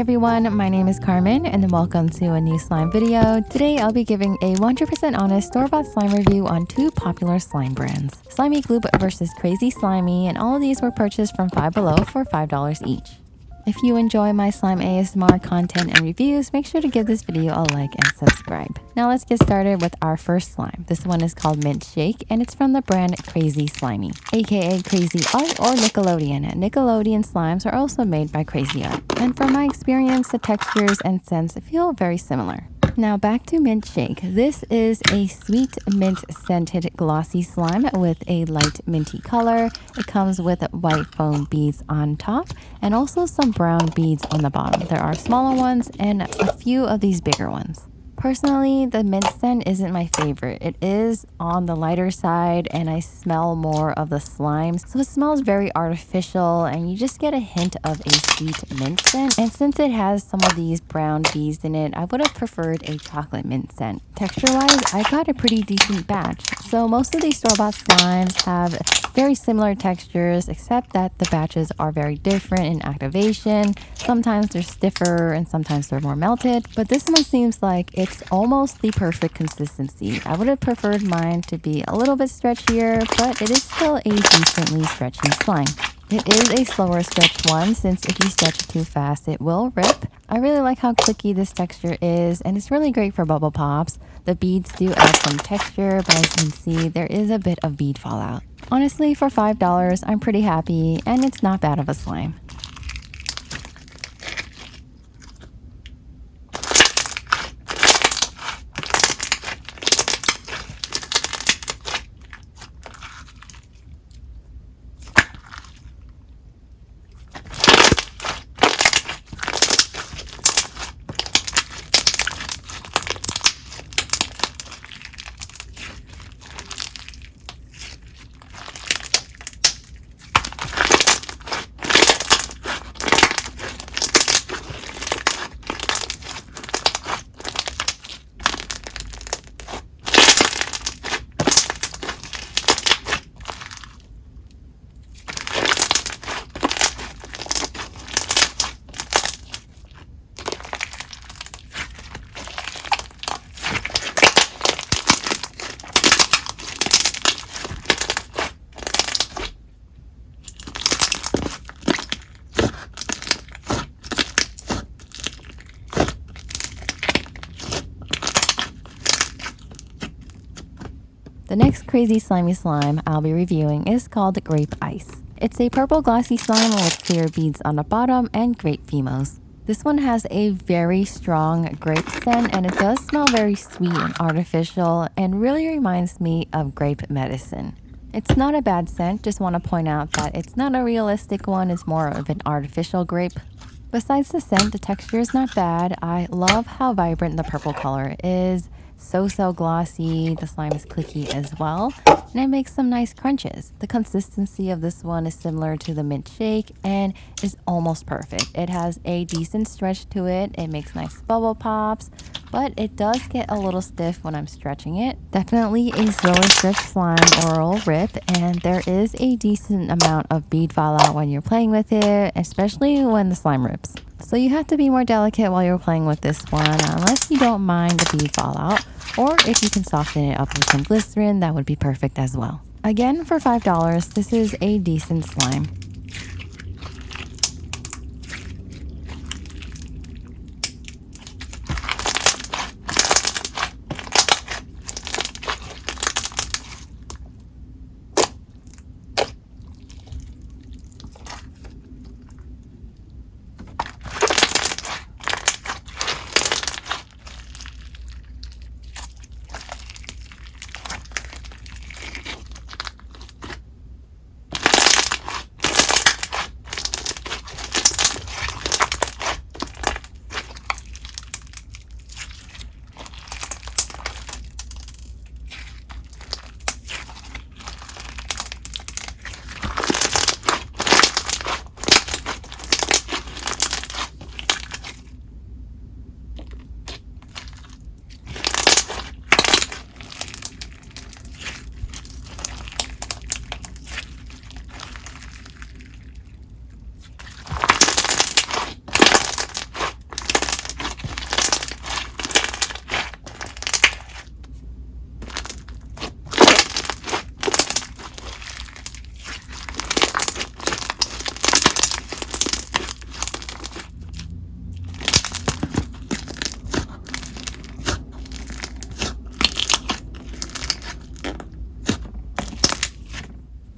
everyone, my name is Carmen and welcome to a new slime video. Today I'll be giving a 100% honest store-bought slime review on two popular slime brands, SlimyGloop versus CraZSlimy, and all of these were purchased from Five Below for $5 each. If you enjoy my slime ASMR content and reviews, make sure to give this video a like and subscribe. Now let's get started with our first slime. This one is called Mint Shake and it's from the brand CraZSlimy, aka Crazy Art or Nickelodeon. Nickelodeon slimes are also made by Crazy Art. And from my experience, the textures and scents feel very similar. Now back to Mint Shake. This is a sweet mint scented glossy slime with a light minty color. It comes with white foam beads on top and also some brown beads on the bottom. There are smaller ones and a few of these bigger ones. Personally, the mint scent isn't my favorite. It is on the lighter side and I smell more of the slime. So it smells very artificial and you just get a hint of a sweet mint scent. And since it has some of these brown beads in it, I would have preferred a chocolate mint scent. Texture-wise, I got a pretty decent batch. So most of these store-bought slimes have very similar textures, except that the batches are very different in activation. Sometimes they're stiffer and sometimes they're more melted, but this one seems like it's almost the perfect consistency. I would have preferred mine to be a little bit stretchier, but it is still a decently stretchy slime. It is a slower stretch one since if you stretch it too fast, it will rip. I really like how clicky this texture is and it's really great for bubble pops. The beads do add some texture, but as you can see, there is a bit of bead fallout. Honestly, for $5, I'm pretty happy and it's not bad of a slime. The next CraZSlimy slime I'll be reviewing is called Grape Ice. It's a purple glossy slime with clear beads on the bottom and grape phemos. This one has a very strong grape scent and it does smell very sweet and artificial and really reminds me of grape medicine. It's not a bad scent, just want to point out that it's not a realistic one, it's more of an artificial grape. Besides the scent, the texture is not bad. I love how vibrant the purple color is. So glossy. The slime is clicky as well and it makes some nice crunches. The consistency of this one is similar to the Mint Shake and is almost perfect. It has a decent stretch to it. It makes nice bubble pops, but it does get a little stiff when I'm stretching it. Definitely a slower stretch slime or it'll rip, and there is a decent amount of bead fallout when you're playing with it, especially when the slime rips. So you have to be more delicate while you're playing with this one, unless you don't mind the bead fallout, or if you can soften it up with some glycerin, that would be perfect as well. Again, for $5, this is a decent slime.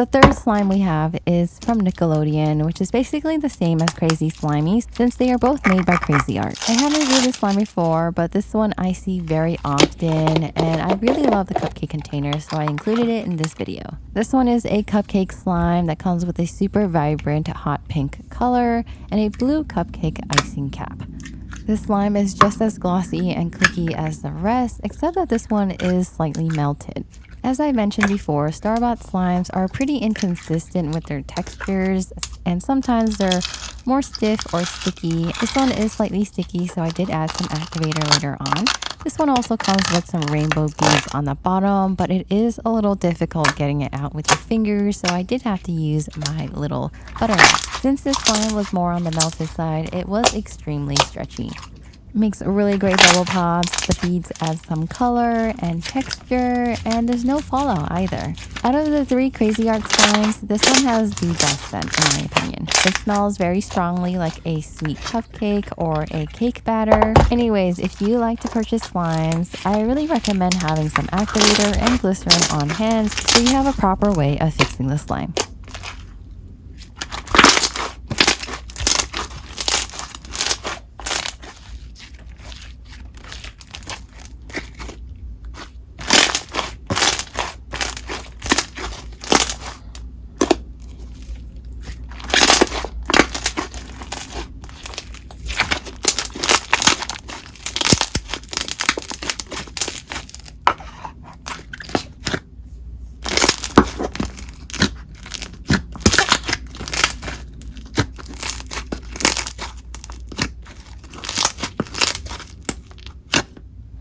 The third slime we have is from Nickelodeon, which is basically the same as CraZSlimy since they are both made by CraZyArt. I haven't reviewed this slime before, but this one I see very often and I really love the cupcake container, so I included it in this video. This one is a cupcake slime that comes with a super vibrant hot pink color and a blue cupcake icing cap. This slime is just as glossy and clicky as the rest, except that this one is slightly melted. As I mentioned before, Storebought slimes are pretty inconsistent with their textures, and sometimes they're more stiff or sticky. This one is slightly sticky, so I did add some activator later on. This one also comes with some rainbow beads on the bottom, but it is a little difficult getting it out with your fingers, so I did have to use my little butter knife. Since this slime was more on the melted side, it was extremely stretchy. It makes really great bubble pops. The beads add some color and texture, and there's no fallout either. Out of the 3 CraZyArt slimes, this one has the best scent in my opinion. It smells very strongly like a sweet cupcake or a cake batter. Anyways, if you like to purchase slimes, I really recommend having some activator and glycerin on hand so you have a proper way of fixing the slime.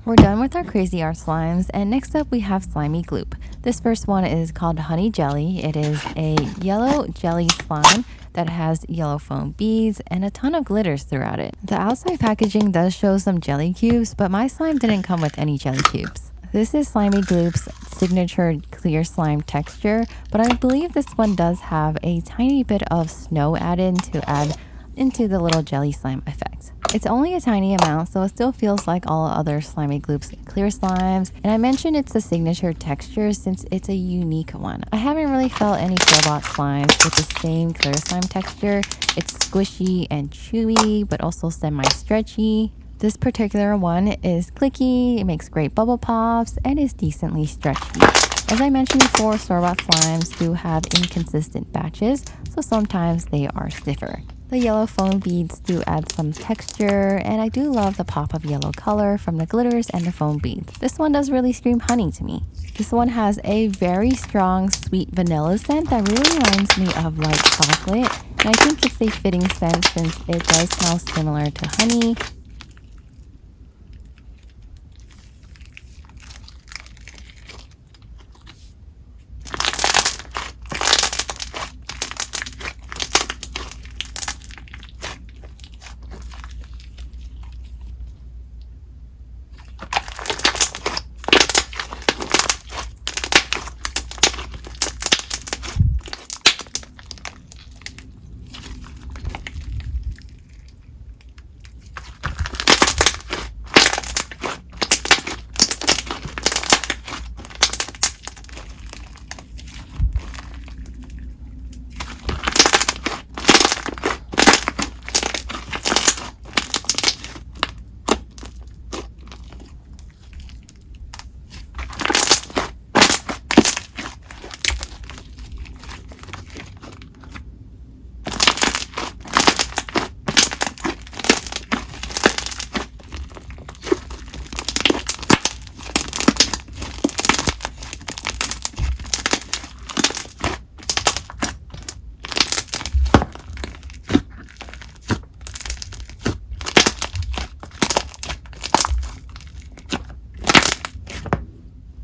We're done with our CraZyArt slimes, and next up we have SlimyGloop. This first one is called Honey Jelly. It is a yellow jelly slime that has yellow foam beads and a ton of glitters throughout it. The outside packaging does show some jelly cubes, but my slime didn't come with any jelly cubes. This is SlimyGloop's signature clear slime texture, but I believe this one does have a tiny bit of snow added to add into the little jelly slime effect. It's only a tiny amount, so it still feels like all other SlimyGloop's clear slimes, and I mentioned it's a signature texture since it's a unique one. I haven't really felt any store-bought slimes with the same clear slime texture. It's squishy and chewy, but also semi-stretchy. This particular one is clicky, it makes great bubble pops, and is decently stretchy. As I mentioned before, store-bought slimes do have inconsistent batches, so sometimes they are stiffer. The yellow foam beads do add some texture, and I do love the pop of yellow color from the glitters and the foam beads. This one does really scream honey to me. This one has a very strong sweet vanilla scent that really reminds me of light chocolate, and I think it's a fitting scent since it does smell similar to honey.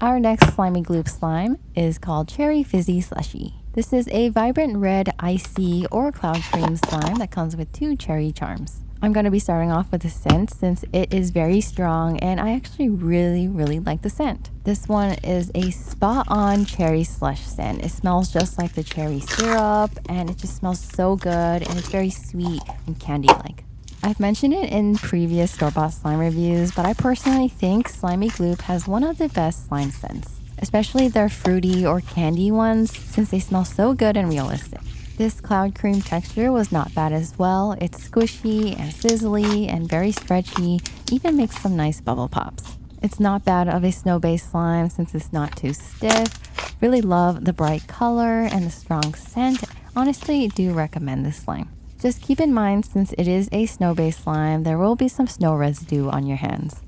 Our next SlimyGloop slime is called Cherry Fizzy Slushy. This is a vibrant red, icy, or cloud cream slime that comes with 2 cherry charms. I'm going to be starting off with the scent since it is very strong and I actually really like the scent. This one is a spot-on cherry slush scent. It smells just like the cherry syrup and it just smells so good and it's very sweet and candy-like. I've mentioned it in previous store-bought slime reviews, but I personally think SlimyGloop has one of the best slime scents. especially their fruity or candy ones since they smell so good and realistic. This cloud cream texture was not bad as well. It's squishy and sizzly and very stretchy, even makes some nice bubble pops. It's not bad of a snow-based slime since it's not too stiff. Really love the bright color and the strong scent. Honestly, do recommend this slime. Just keep in mind, since it is a snow-based slime, there will be some snow residue on your hands.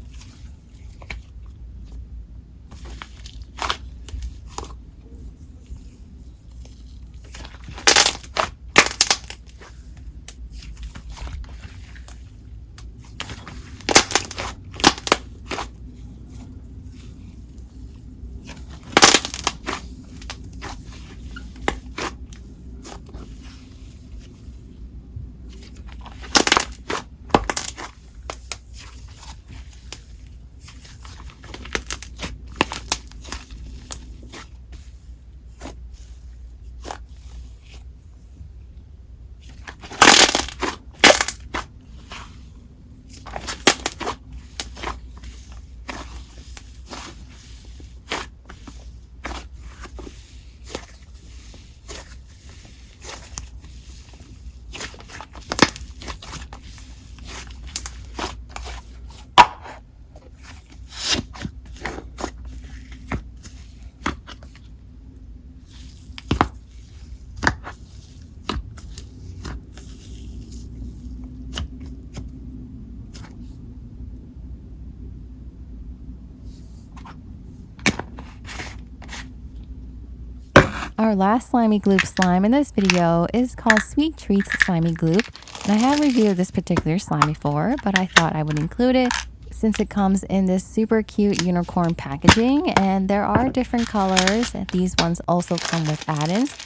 Our last SlimyGloop slime in this video is called Sweet Treats SlimyGloop, and I have reviewed this particular slime before, but I thought I would include it since it comes in this super cute unicorn packaging, and there are different colors. These ones also come with add-ins.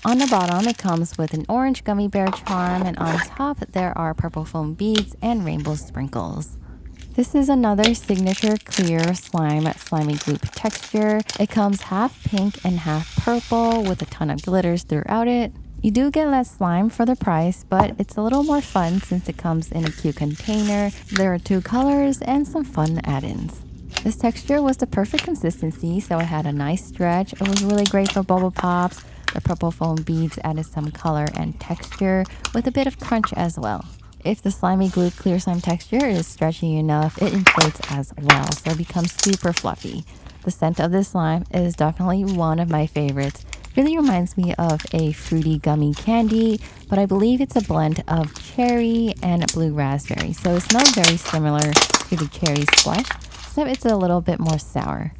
On the bottom, it comes with an orange gummy bear charm, and on top there are purple foam beads and rainbow sprinkles. This is another signature clear slime SlimyGloop texture. It comes half pink and half purple with a ton of glitters throughout it. You do get less slime for the price, but it's a little more fun since it comes in a cute container. There are 2 colors and some fun add-ins. This texture was the perfect consistency, so it had a nice stretch. It was really great for bubble pops. The purple foam beads added some color and texture with a bit of crunch as well. If the SlimyGloop clear slime texture is stretchy enough, it inflates as well, so it becomes super fluffy. The scent of this slime is definitely one of my favorites. Really reminds me of a fruity gummy candy, but I believe it's a blend of cherry and blue raspberry, so it smells very similar to the cherry splash, except it's a little bit more sour.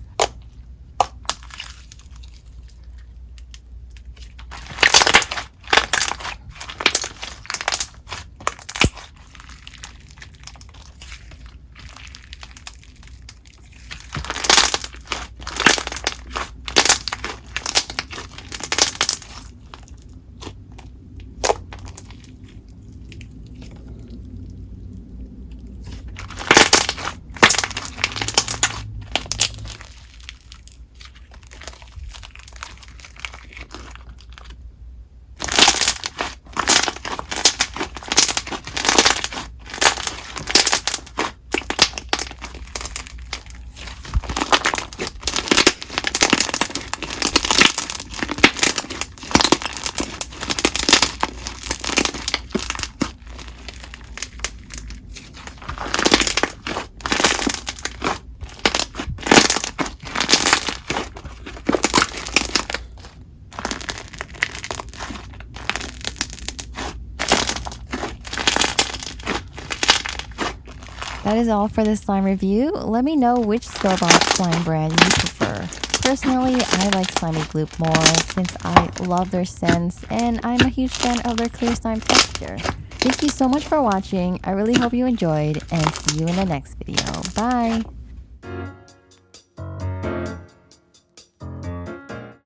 That is all for this slime review. Let me know which store-bought slime brand you prefer. Personally, I like SlimyGloop more since I love their scents and I'm a huge fan of their clear slime texture. Thank you so much for watching. I really hope you enjoyed and see you in the next video. Bye!